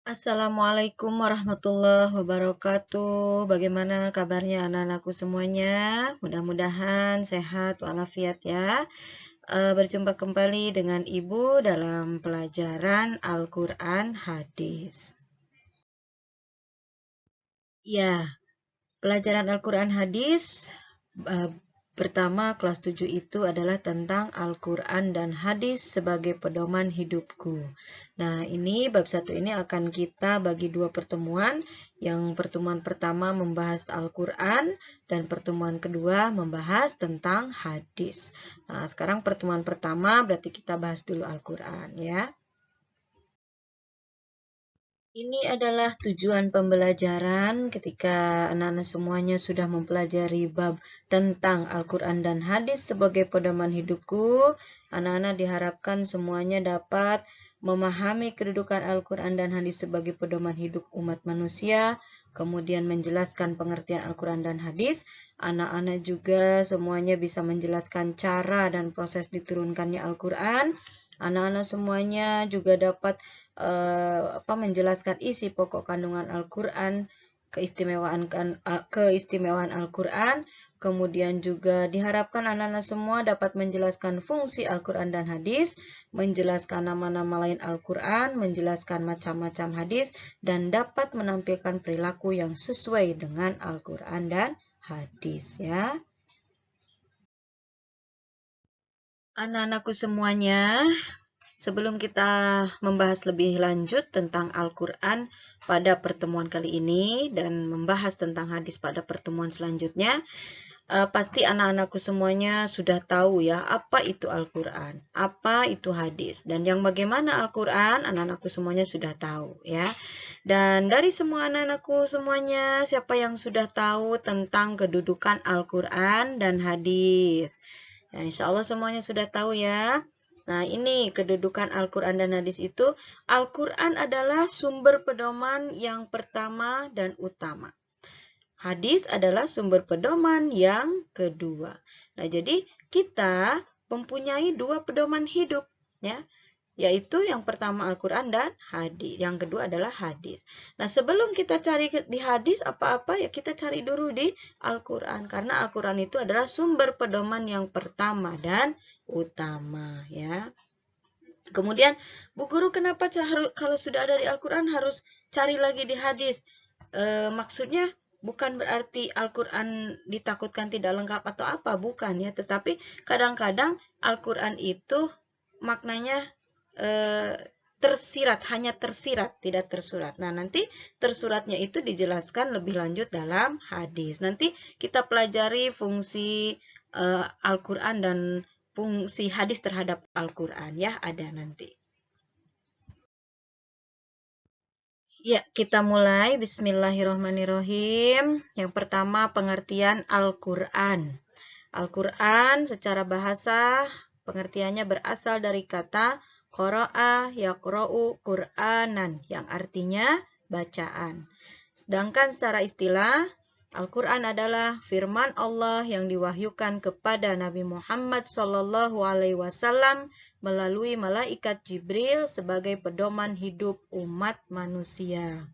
Assalamualaikum warahmatullahi wabarakatuh. Bagaimana kabarnya anak-anakku semuanya? Mudah-mudahan sehat walafiat ya. Berjumpa kembali dengan Ibu dalam pelajaran Al-Quran Hadis. Ya, pelajaran Al-Quran Hadis pertama kelas 7 itu adalah tentang Al-Quran dan Hadis sebagai pedoman hidupku. Nah, ini bab 1 ini akan kita bagi dua pertemuan. Yang pertemuan pertama membahas Al-Quran dan pertemuan kedua membahas tentang hadis. Nah, sekarang pertemuan pertama berarti kita bahas dulu Al-Quran ya. Ini adalah tujuan pembelajaran ketika anak-anak semuanya sudah mempelajari bab tentang Al-Quran dan hadis sebagai pedoman hidupku. Anak-anak diharapkan semuanya dapat memahami kedudukan Al-Quran dan hadis sebagai pedoman hidup umat manusia, kemudian menjelaskan pengertian Al-Quran dan hadis. Anak-anak juga semuanya bisa menjelaskan cara dan proses diturunkannya Al-Quran. Anak-anak semuanya juga dapat menjelaskan isi pokok kandungan Al-Quran, keistimewaan Al-Quran. Kemudian juga diharapkan anak-anak semua dapat menjelaskan fungsi Al-Quran dan hadis, menjelaskan nama-nama lain Al-Quran, menjelaskan macam-macam hadis, dan dapat menampilkan perilaku yang sesuai dengan Al-Quran dan hadis ya. Anak-anakku semuanya, sebelum kita membahas lebih lanjut tentang Al-Quran pada pertemuan kali ini dan membahas tentang hadis pada pertemuan selanjutnya, pasti anak-anakku semuanya sudah tahu ya apa itu Al-Quran, apa itu hadis, dan yang bagaimana Al-Quran anak-anakku semuanya sudah tahu ya. Dan dari semua anak-anakku semuanya, siapa yang sudah tahu tentang kedudukan Al-Quran dan hadis? Ya, insya Allah semuanya sudah tahu ya. Nah, ini kedudukan Al-Quran dan hadis itu. Al-Quran adalah sumber pedoman yang pertama dan utama. Hadis adalah sumber pedoman yang kedua. Nah, jadi kita mempunyai dua pedoman hidup, ya, yaitu yang pertama Al-Quran dan hadis. Yang kedua adalah hadis. Nah, sebelum kita cari di hadis apa-apa, ya kita cari dulu di Al-Quran. Karena Al-Quran itu adalah sumber pedoman yang pertama dan utama, ya. Kemudian, Bu Guru, kenapa kalau sudah ada di Al-Quran harus cari lagi di hadis? Maksudnya bukan berarti Al-Quran ditakutkan tidak lengkap atau apa, bukan ya. Tetapi kadang-kadang Al-Quran itu maknanya tersirat, hanya tersirat, tidak tersurat. Nah, nanti tersuratnya itu dijelaskan lebih lanjut dalam hadis. Nanti kita pelajari fungsi Al-Quran dan fungsi hadis terhadap Al-Quran ya, ada nanti. Ya, kita mulai. Bismillahirrahmanirrahim. Yang pertama, pengertian Al-Quran. Al-Quran secara bahasa, pengertiannya berasal dari kata qara'a yaqra'u Qur'anan, yang artinya bacaan. Sedangkan secara istilah, Al-Quran adalah firman Allah yang diwahyukan kepada Nabi Muhammad SAW melalui malaikat Jibril sebagai pedoman hidup umat manusia.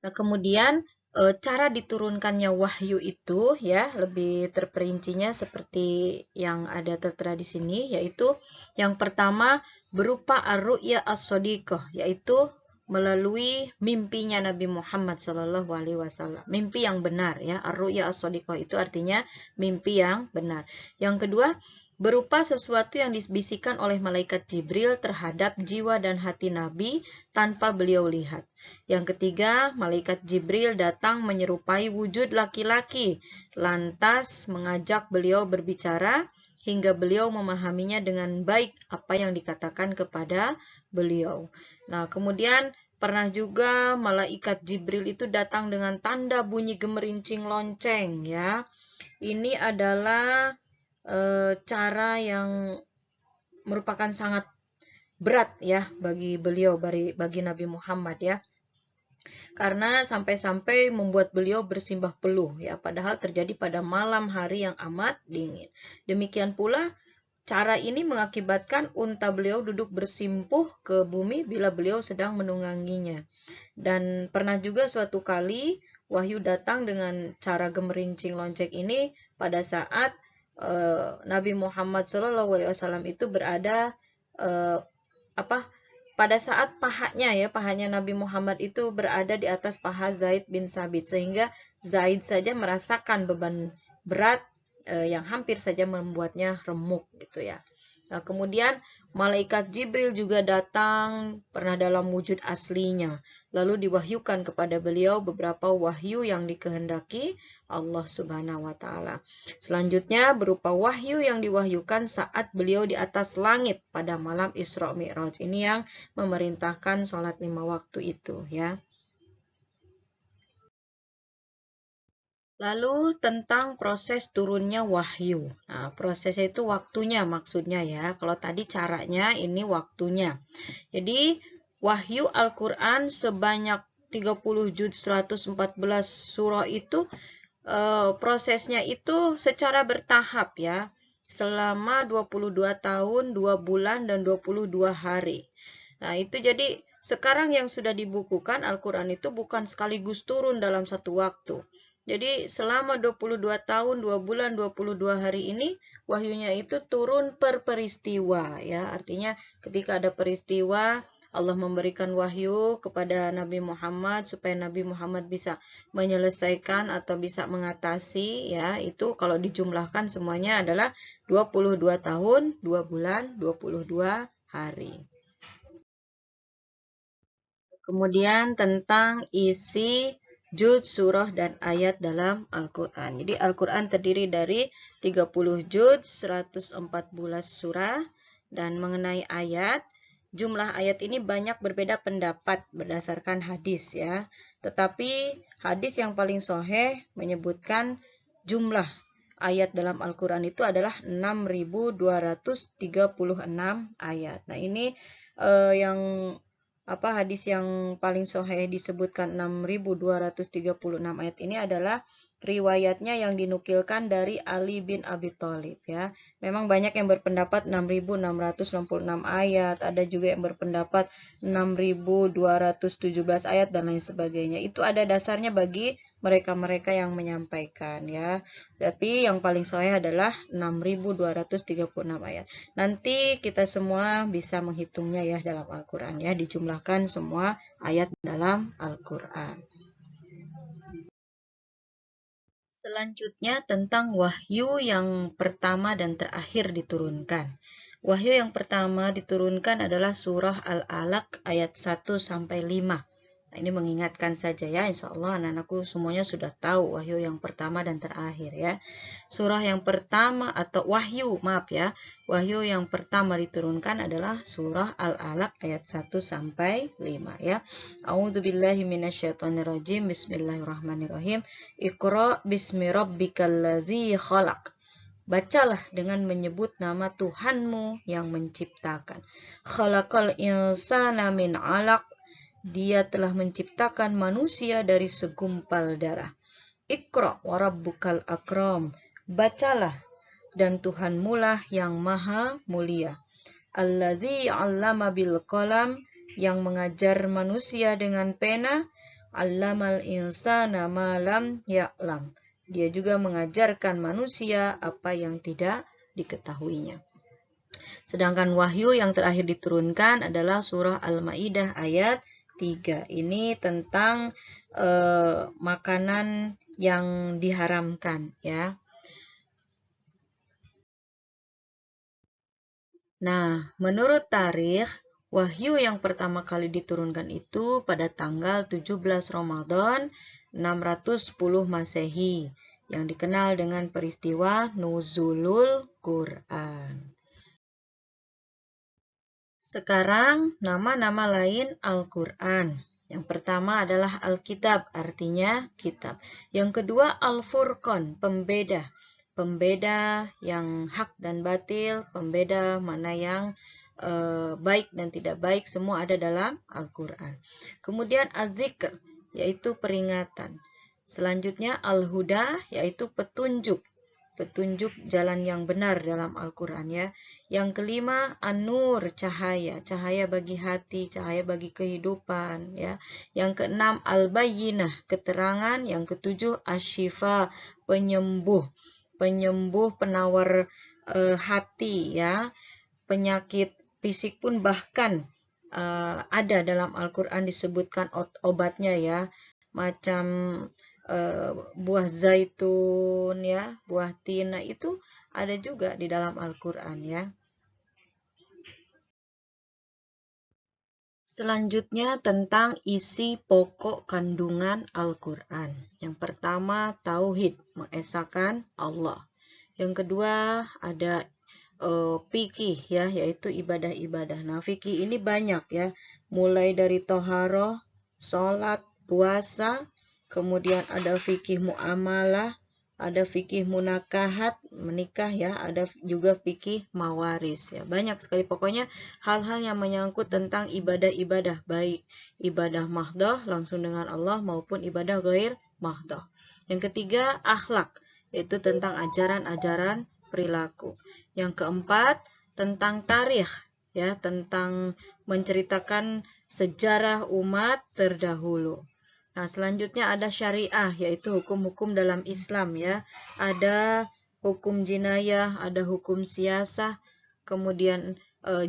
Nah, kemudian cara diturunkannya wahyu itu ya lebih terperincinya seperti yang ada tertera di sini, yaitu yang pertama berupa ar-ru'ya as-shadiqah, yaitu melalui mimpinya Nabi Muhammad SAW. Mimpi yang benar ya, ar-ru'ya as-shadiqah itu artinya mimpi yang benar. Yang kedua, berupa sesuatu yang dibisikkan oleh malaikat Jibril terhadap jiwa dan hati Nabi tanpa beliau lihat. Yang ketiga, malaikat Jibril datang menyerupai wujud laki-laki, lantas mengajak beliau berbicara hingga beliau memahaminya dengan baik apa yang dikatakan kepada beliau. Nah, kemudian pernah juga malaikat Jibril itu datang dengan tanda bunyi gemerincing lonceng ya. Ini adalah cara yang merupakan sangat berat ya bagi beliau, bagi Nabi Muhammad ya. Karena sampai-sampai membuat beliau bersimbah peluh ya, padahal terjadi pada malam hari yang amat dingin. Demikian pula cara ini mengakibatkan unta beliau duduk bersimpuh ke bumi bila beliau sedang menungganginya. Dan pernah juga suatu kali wahyu datang dengan cara gemerincing lonceng ini pada saat Nabi Muhammad SAW itu berada pada saat pahanya Nabi Muhammad itu berada di atas paha Zaid bin Sabit, sehingga Zaid saja merasakan beban berat yang hampir saja membuatnya remuk gitu ya. Nah, kemudian malaikat Jibril juga datang pernah dalam wujud aslinya. Lalu diwahyukan kepada beliau beberapa wahyu yang dikehendaki Allah Subhanahu wa taala. Selanjutnya berupa wahyu yang diwahyukan saat beliau di atas langit pada malam Isra Mi'raj. Ini yang memerintahkan sholat 5 waktu itu ya. Lalu tentang proses turunnya wahyu. Nah, prosesnya itu waktunya maksudnya ya. Kalau tadi caranya, ini waktunya. Jadi, wahyu Al-Quran sebanyak 30 juz 114 surah itu prosesnya itu secara bertahap ya. Selama 22 tahun, 2 bulan, dan 22 hari. Nah, itu jadi sekarang yang sudah dibukukan Al-Quran itu bukan sekaligus turun dalam satu waktu. Jadi selama 22 tahun, 2 bulan, 22 hari ini wahyunya itu turun per peristiwa ya. Artinya ketika ada peristiwa Allah memberikan wahyu kepada Nabi Muhammad supaya Nabi Muhammad bisa menyelesaikan atau bisa mengatasi ya. Itu kalau dijumlahkan semuanya adalah 22 tahun, 2 bulan, 22 hari. Kemudian tentang isi juz, surah, dan ayat dalam Al-Quran. Jadi Al-Quran terdiri dari 30 juz, 114 surah, dan mengenai ayat, jumlah ayat ini banyak berbeda pendapat berdasarkan hadis ya. Tetapi hadis yang paling sahih menyebutkan jumlah ayat dalam Al-Quran itu adalah 6.236 ayat. Nah ini yang hadis yang paling sahih disebutkan 6.236 ayat ini adalah riwayatnya yang dinukilkan dari Ali bin Abi Thalib ya. Memang banyak yang berpendapat 6.666 ayat, ada juga yang berpendapat 6.217 ayat dan lain sebagainya. Itu ada dasarnya bagi mereka-mereka yang menyampaikan ya. Tapi yang paling sahih adalah 6.236 ayat. Nanti kita semua bisa menghitungnya ya dalam Al-Quran ya, dijumlahkan semua ayat dalam Al-Quran. Selanjutnya tentang wahyu yang pertama dan terakhir diturunkan. Wahyu yang pertama diturunkan adalah surah Al-Alaq ayat 1-5. Nah, ini mengingatkan saja ya, insya Allah anak-anakku semuanya sudah tahu wahyu yang pertama dan terakhir ya. Surah yang pertama atau wahyu yang pertama diturunkan adalah surah Al-Alaq ayat 1-5 ya. A'udzubillahi minasyaitonirrajim. Bismillahirrahmanirrahim. Iqra bismi rabbikal ladzi khalaq. Bacalah dengan menyebut nama Tuhanmu yang menciptakan. Khalaqal insana min 'alaq. Dia telah menciptakan manusia dari segumpal darah. Iqra wa rabbukal akram. Bacalah dan Tuhanmu lah yang maha mulia. Alladzi 'allama bil qalam, yang mengajar manusia dengan pena. 'Allamal insana ma lam ya'lam. Dia juga mengajarkan manusia apa yang tidak diketahuinya. Sedangkan wahyu yang terakhir diturunkan adalah surah Al-Maidah ayat 3. Ini tentang makanan yang diharamkan ya. Nah, menurut tarikh, wahyu yang pertama kali diturunkan itu pada tanggal 17 Ramadan 610 Masehi, yang dikenal dengan peristiwa Nuzulul Quran. Sekarang, nama-nama lain Al-Quran. Yang pertama adalah Alkitab, artinya kitab. Yang kedua Al-Furqan, pembeda. Pembeda yang hak dan batil, pembeda mana yang baik dan tidak baik, semua ada dalam Al-Quran. Kemudian Az-Zikr, yaitu peringatan. Selanjutnya Al-Huda, yaitu petunjuk. petunjuk jalan yang benar dalam Al-Quran ya. Yang kelima, an-nur, cahaya, cahaya bagi hati, cahaya bagi kehidupan ya. Yang keenam, al-bayyinah, keterangan. Yang ketujuh, asyifa, penyembuh, penawar hati ya. Penyakit fisik pun bahkan ada dalam Al-Quran disebutkan obatnya ya, macam buah zaitun ya, buah tin, itu ada juga di dalam Al-Quran ya. Selanjutnya tentang isi pokok kandungan Al-Quran. Yang pertama, tauhid, mengesahkan Allah. Yang kedua, ada fikih ya, yaitu ibadah-ibadah. Nah, fikih ini banyak ya, mulai dari toharoh, sholat, puasa, kemudian ada fikih muamalah, ada fikih munakahat, menikah ya, ada juga fikih mawaris ya. Banyak sekali pokoknya hal-hal yang menyangkut tentang ibadah-ibadah, baik ibadah mahdoh langsung dengan Allah maupun ibadah ghair mahdoh. Yang ketiga, akhlak, yaitu tentang ajaran-ajaran perilaku. Yang keempat, tentang tarikh ya, tentang menceritakan sejarah umat terdahulu. Nah, selanjutnya ada syariah, yaitu hukum-hukum dalam Islam ya. Ada hukum jinayah, ada hukum siasah, kemudian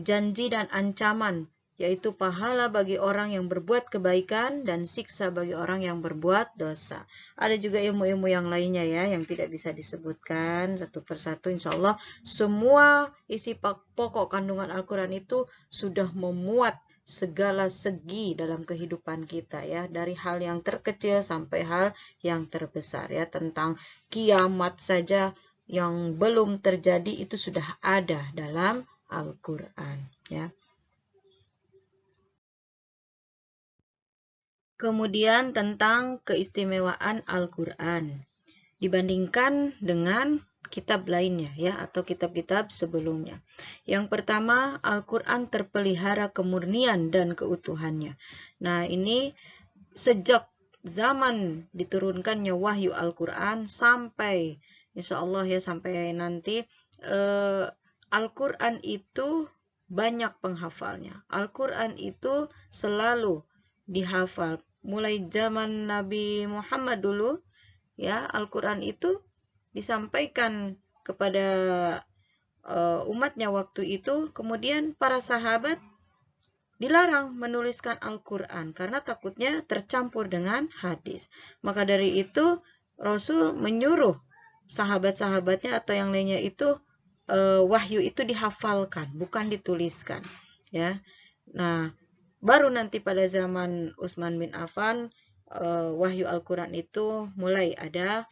janji dan ancaman, yaitu pahala bagi orang yang berbuat kebaikan dan siksa bagi orang yang berbuat dosa. Ada juga ilmu-ilmu yang lainnya ya, yang tidak bisa disebutkan satu persatu. Insya Allah semua isi pokok kandungan Al-Quran itu sudah memuat segala segi dalam kehidupan kita ya, dari hal yang terkecil sampai hal yang terbesar ya. Tentang kiamat saja yang belum terjadi itu sudah ada dalam Al-Quran ya. Kemudian tentang keistimewaan Al-Quran dibandingkan dengan kitab lainnya ya, atau kitab-kitab sebelumnya. Yang pertama, Al-Quran terpelihara kemurnian dan keutuhannya. Nah, ini sejak zaman diturunkannya wahyu Al-Quran sampai insya Allah ya, sampai nanti Al-Quran itu banyak penghafalnya. Al-Quran itu selalu dihafal. Mulai zaman Nabi Muhammad dulu ya, Al-Quran itu disampaikan kepada umatnya waktu itu. Kemudian para sahabat dilarang menuliskan Al-Quran karena takutnya tercampur dengan hadis. Maka dari itu Rasul menyuruh sahabat-sahabatnya atau yang lainnya itu wahyu itu dihafalkan, bukan dituliskan ya. Nah, baru nanti pada zaman Utsman bin Affan wahyu Al-Quran itu mulai ada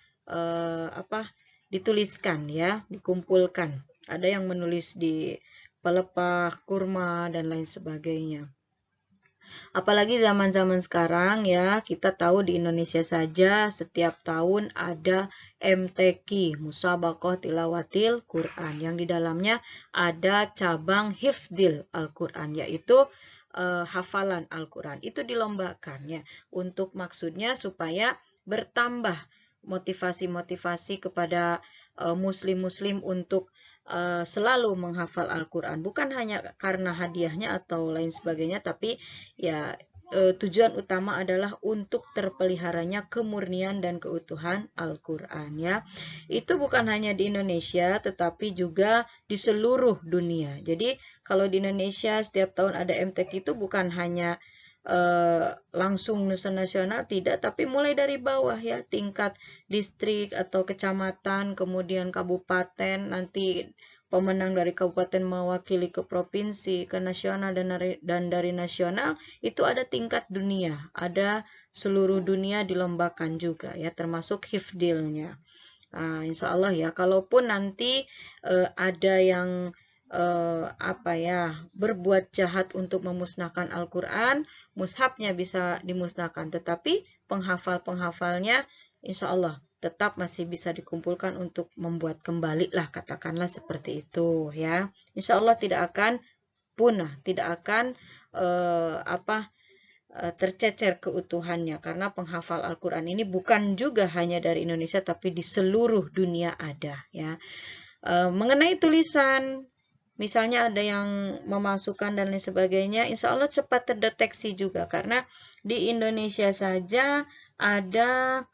dituliskan ya, dikumpulkan. Ada yang menulis di pelepah kurma dan lain sebagainya. Apalagi zaman-zaman sekarang ya, kita tahu di Indonesia saja setiap tahun ada MTQ, Musabaqah Tilawatil Quran, yang di dalamnya ada cabang hifdil Al-Quran, yaitu hafalan Al-Quran. Itu dilombakan ya, untuk maksudnya supaya bertambah motivasi-motivasi kepada muslim-muslim untuk selalu menghafal Al-Quran. Bukan hanya karena hadiahnya atau lain sebagainya, tapi ya tujuan utama adalah untuk terpeliharanya kemurnian dan keutuhan Al-Quran ya. Itu bukan hanya di Indonesia, tetapi juga di seluruh dunia. Jadi kalau di Indonesia setiap tahun ada MTQ itu bukan hanya langsung nasional, tidak, tapi mulai dari bawah ya, tingkat distrik atau kecamatan, kemudian kabupaten, nanti pemenang dari kabupaten mewakili ke provinsi, ke nasional, dan dari nasional itu ada tingkat dunia, ada seluruh dunia dilombakan juga ya, termasuk hifdilnya. Nah, insya Allah ya, kalaupun nanti ada yang berbuat jahat untuk memusnahkan Al-Quran, mushafnya bisa dimusnahkan, tetapi penghafal-penghafalnya insya Allah tetap masih bisa dikumpulkan untuk membuat kembali lah, katakanlah seperti itu ya. Insya Allah tidak akan punah, tidak akan tercecer keutuhannya, karena penghafal Al-Quran ini bukan juga hanya dari Indonesia tapi di seluruh dunia ada ya. Mengenai tulisan, misalnya ada yang memasukkan dan lain sebagainya, insya Allah cepat terdeteksi juga, karena di Indonesia saja ada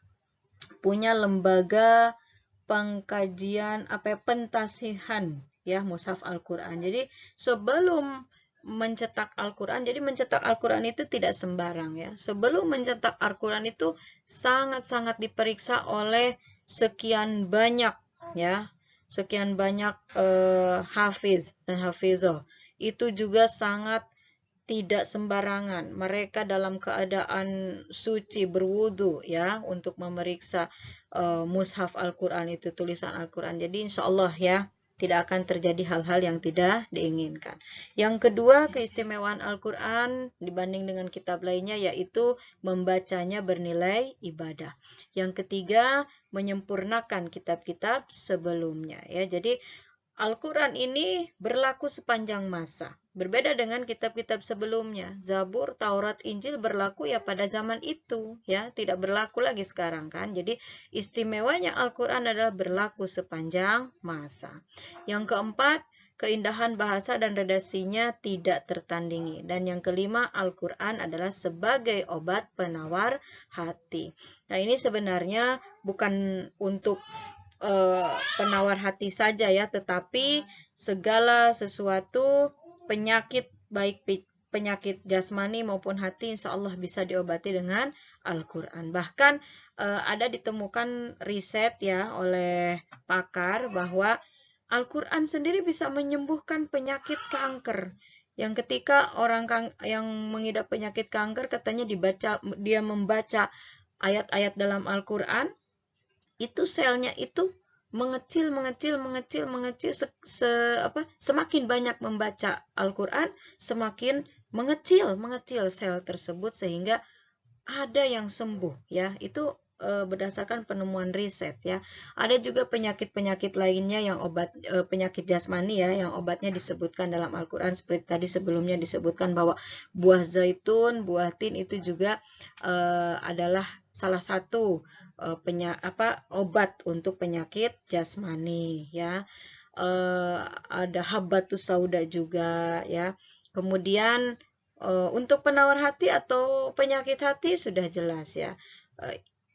punya lembaga pengkajian pentasihan ya mushaf Al-Quran. Jadi sebelum mencetak Al-Quran, jadi mencetak Al-Quran itu tidak sembarang ya. Sebelum mencetak Al-Quran itu sangat-sangat diperiksa oleh sekian banyak ya, sekian banyak hafiz dan hafizah. Itu juga sangat tidak sembarangan. Mereka dalam keadaan suci berwudu ya untuk memeriksa mushaf Al-Quran itu, tulisan Al-Quran. Jadi insya Allah ya tidak akan terjadi hal-hal yang tidak diinginkan. Yang kedua, keistimewaan Al-Quran dibanding dengan kitab lainnya yaitu membacanya bernilai ibadah. Yang ketiga, menyempurnakan kitab-kitab sebelumnya ya. Jadi Al-Quran ini berlaku sepanjang masa. Berbeda dengan kitab-kitab sebelumnya. Zabur, Taurat, Injil berlaku ya pada zaman itu. Ya, tidak berlaku lagi sekarang kan. Jadi istimewanya Al-Quran adalah berlaku sepanjang masa. Yang keempat, keindahan bahasa dan redaksinya tidak tertandingi. Dan yang kelima, Al-Quran adalah sebagai obat penawar hati. Nah, ini sebenarnya bukan untuk penawar hati saja ya, tetapi segala sesuatu penyakit, baik penyakit jasmani maupun hati, insya Allah bisa diobati dengan Al-Quran. Bahkan ada ditemukan riset ya oleh pakar bahwa Al-Quran sendiri bisa menyembuhkan penyakit kanker. Yang ketika orang yang mengidap penyakit kanker katanya dia membaca ayat-ayat dalam Al-Quran, itu selnya itu mengecil, semakin banyak membaca Al-Quran, semakin mengecil sel tersebut sehingga ada yang sembuh ya. Itu berdasarkan penemuan riset ya. Ada juga penyakit-penyakit lainnya yang penyakit jasmani ya, yang obatnya disebutkan dalam Al-Quran, seperti tadi sebelumnya disebutkan bahwa buah zaitun, buah tin itu juga adalah salah satu obat untuk penyakit jasmani ya. Ada habbatus sauda juga ya. Kemudian untuk penawar hati atau penyakit hati sudah jelas ya.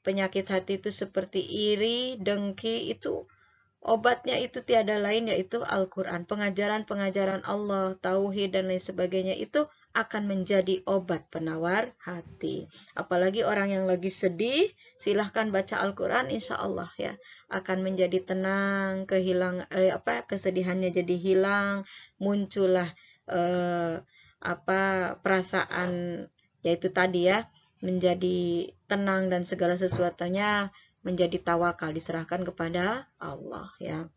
Penyakit hati itu seperti iri, dengki, itu obatnya itu tiada lain yaitu Al-Quran. Pengajaran-pengajaran Allah, tauhid dan lain sebagainya itu akan menjadi obat penawar hati. Apalagi orang yang lagi sedih, silahkan baca Al-Quran, insya Allah ya akan menjadi tenang, kesedihannya jadi hilang, muncullah perasaan yaitu tadi ya, menjadi tenang dan segala sesuatunya menjadi tawakal, diserahkan kepada Allah ya.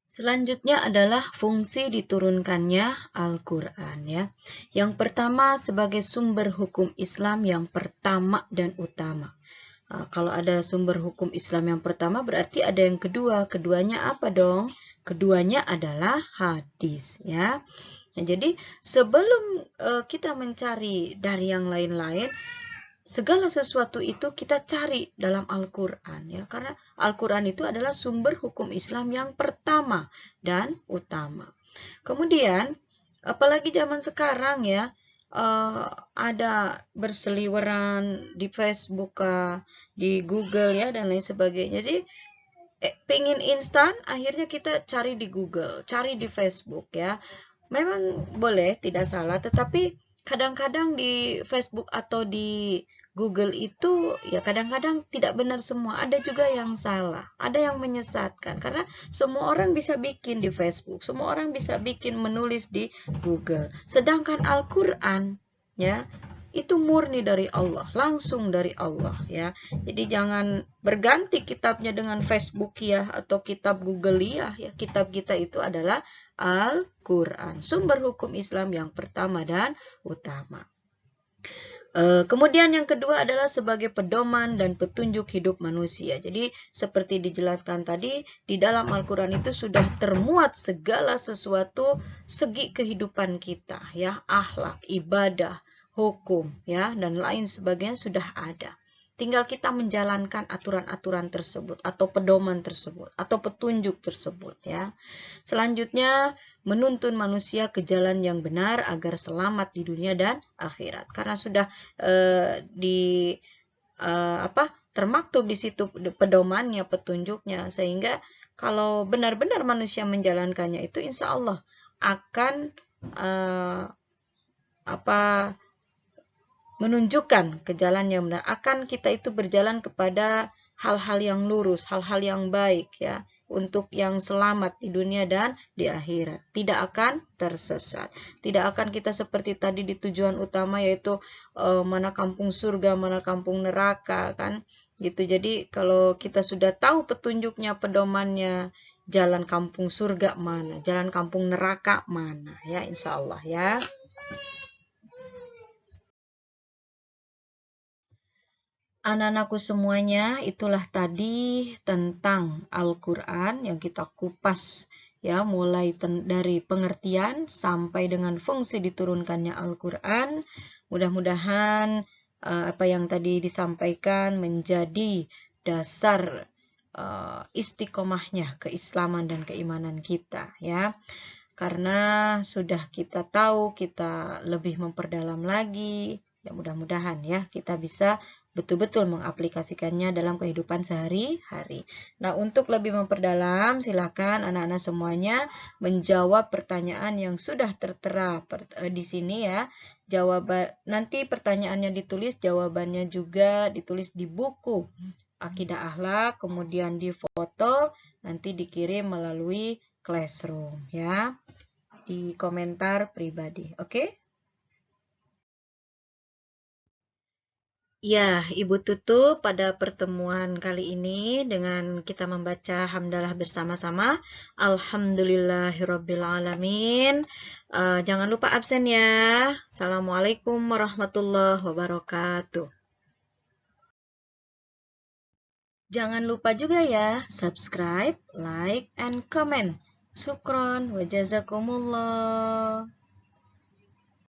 Selanjutnya adalah fungsi diturunkannya Al-Quran ya. Yang pertama sebagai sumber hukum Islam yang pertama dan utama. Kalau ada sumber hukum Islam yang pertama berarti ada yang kedua. Keduanya apa dong? Keduanya adalah hadis ya. Nah, jadi sebelum kita mencari dari yang lain-lain, segala sesuatu itu kita cari dalam Al-Quran ya, karena Al-Quran itu adalah sumber hukum Islam yang pertama dan utama. Kemudian apalagi zaman sekarang ya, ada berseliweran di Facebook, di Google ya dan lain sebagainya. Jadi pengen instan, akhirnya kita cari di Google, cari di Facebook ya. Memang boleh, tidak salah, tetapi kadang-kadang di Facebook atau di Google itu ya kadang-kadang tidak benar semua. Ada juga yang salah, ada yang menyesatkan. Karena semua orang bisa bikin di Facebook, semua orang bisa bikin menulis di Google. Sedangkan Al-Quran ya itu murni dari Allah, langsung dari Allah ya. Jadi jangan berganti kitabnya dengan Facebook ya atau kitab Google ya. Kitab kita itu adalah Al-Quran, sumber hukum Islam yang pertama dan utama. Kemudian yang kedua adalah sebagai pedoman dan petunjuk hidup manusia. Jadi seperti dijelaskan tadi, di dalam Al-Quran itu sudah termuat segala sesuatu segi kehidupan kita, ya, akhlak, ibadah, hukum, ya, dan lain sebagainya sudah ada. Tinggal kita menjalankan aturan-aturan tersebut atau pedoman tersebut atau petunjuk tersebut, ya. Selanjutnya menuntun manusia ke jalan yang benar agar selamat di dunia dan akhirat. Karena sudah termaktub di situ pedomannya, petunjuknya, sehingga kalau benar-benar manusia menjalankannya itu insya Allah akan menunjukkan ke jalan yang benar, akan kita itu berjalan kepada hal-hal yang lurus, hal-hal yang baik, ya, untuk yang selamat di dunia dan di akhirat. Tidak akan tersesat. Tidak akan kita seperti tadi di tujuan utama, yaitu mana kampung surga, mana kampung neraka, kan? Gitu. Jadi kalau kita sudah tahu petunjuknya, pedomannya, jalan kampung surga mana, jalan kampung neraka mana, ya, insya Allah, ya. Anak-anakku semuanya, itulah tadi tentang Al-Quran yang kita kupas, ya, mulai dari pengertian sampai dengan fungsi diturunkannya Al-Quran. Mudah-mudahan apa yang tadi disampaikan menjadi dasar istiqomahnya keislaman dan keimanan kita, ya. Karena sudah kita tahu, kita lebih memperdalam lagi, ya, mudah-mudahan ya kita bisa betul-betul mengaplikasikannya dalam kehidupan sehari-hari. Nah, untuk lebih memperdalam, silakan anak-anak semuanya menjawab pertanyaan yang sudah tertera di sini, ya. Nanti pertanyaannya ditulis, jawabannya juga ditulis di buku Akidah Akhlak, kemudian difoto, nanti dikirim melalui Classroom, ya, di komentar pribadi. Oke? Ya, Ibu tutup pada pertemuan kali ini dengan kita membaca hamdalah bersama-sama. Alhamdulillahirrabbilalamin. Jangan lupa absen ya. Assalamualaikum warahmatullahi wabarakatuh. Jangan lupa juga ya, subscribe, like, and comment. Syukron wa jazakumullah.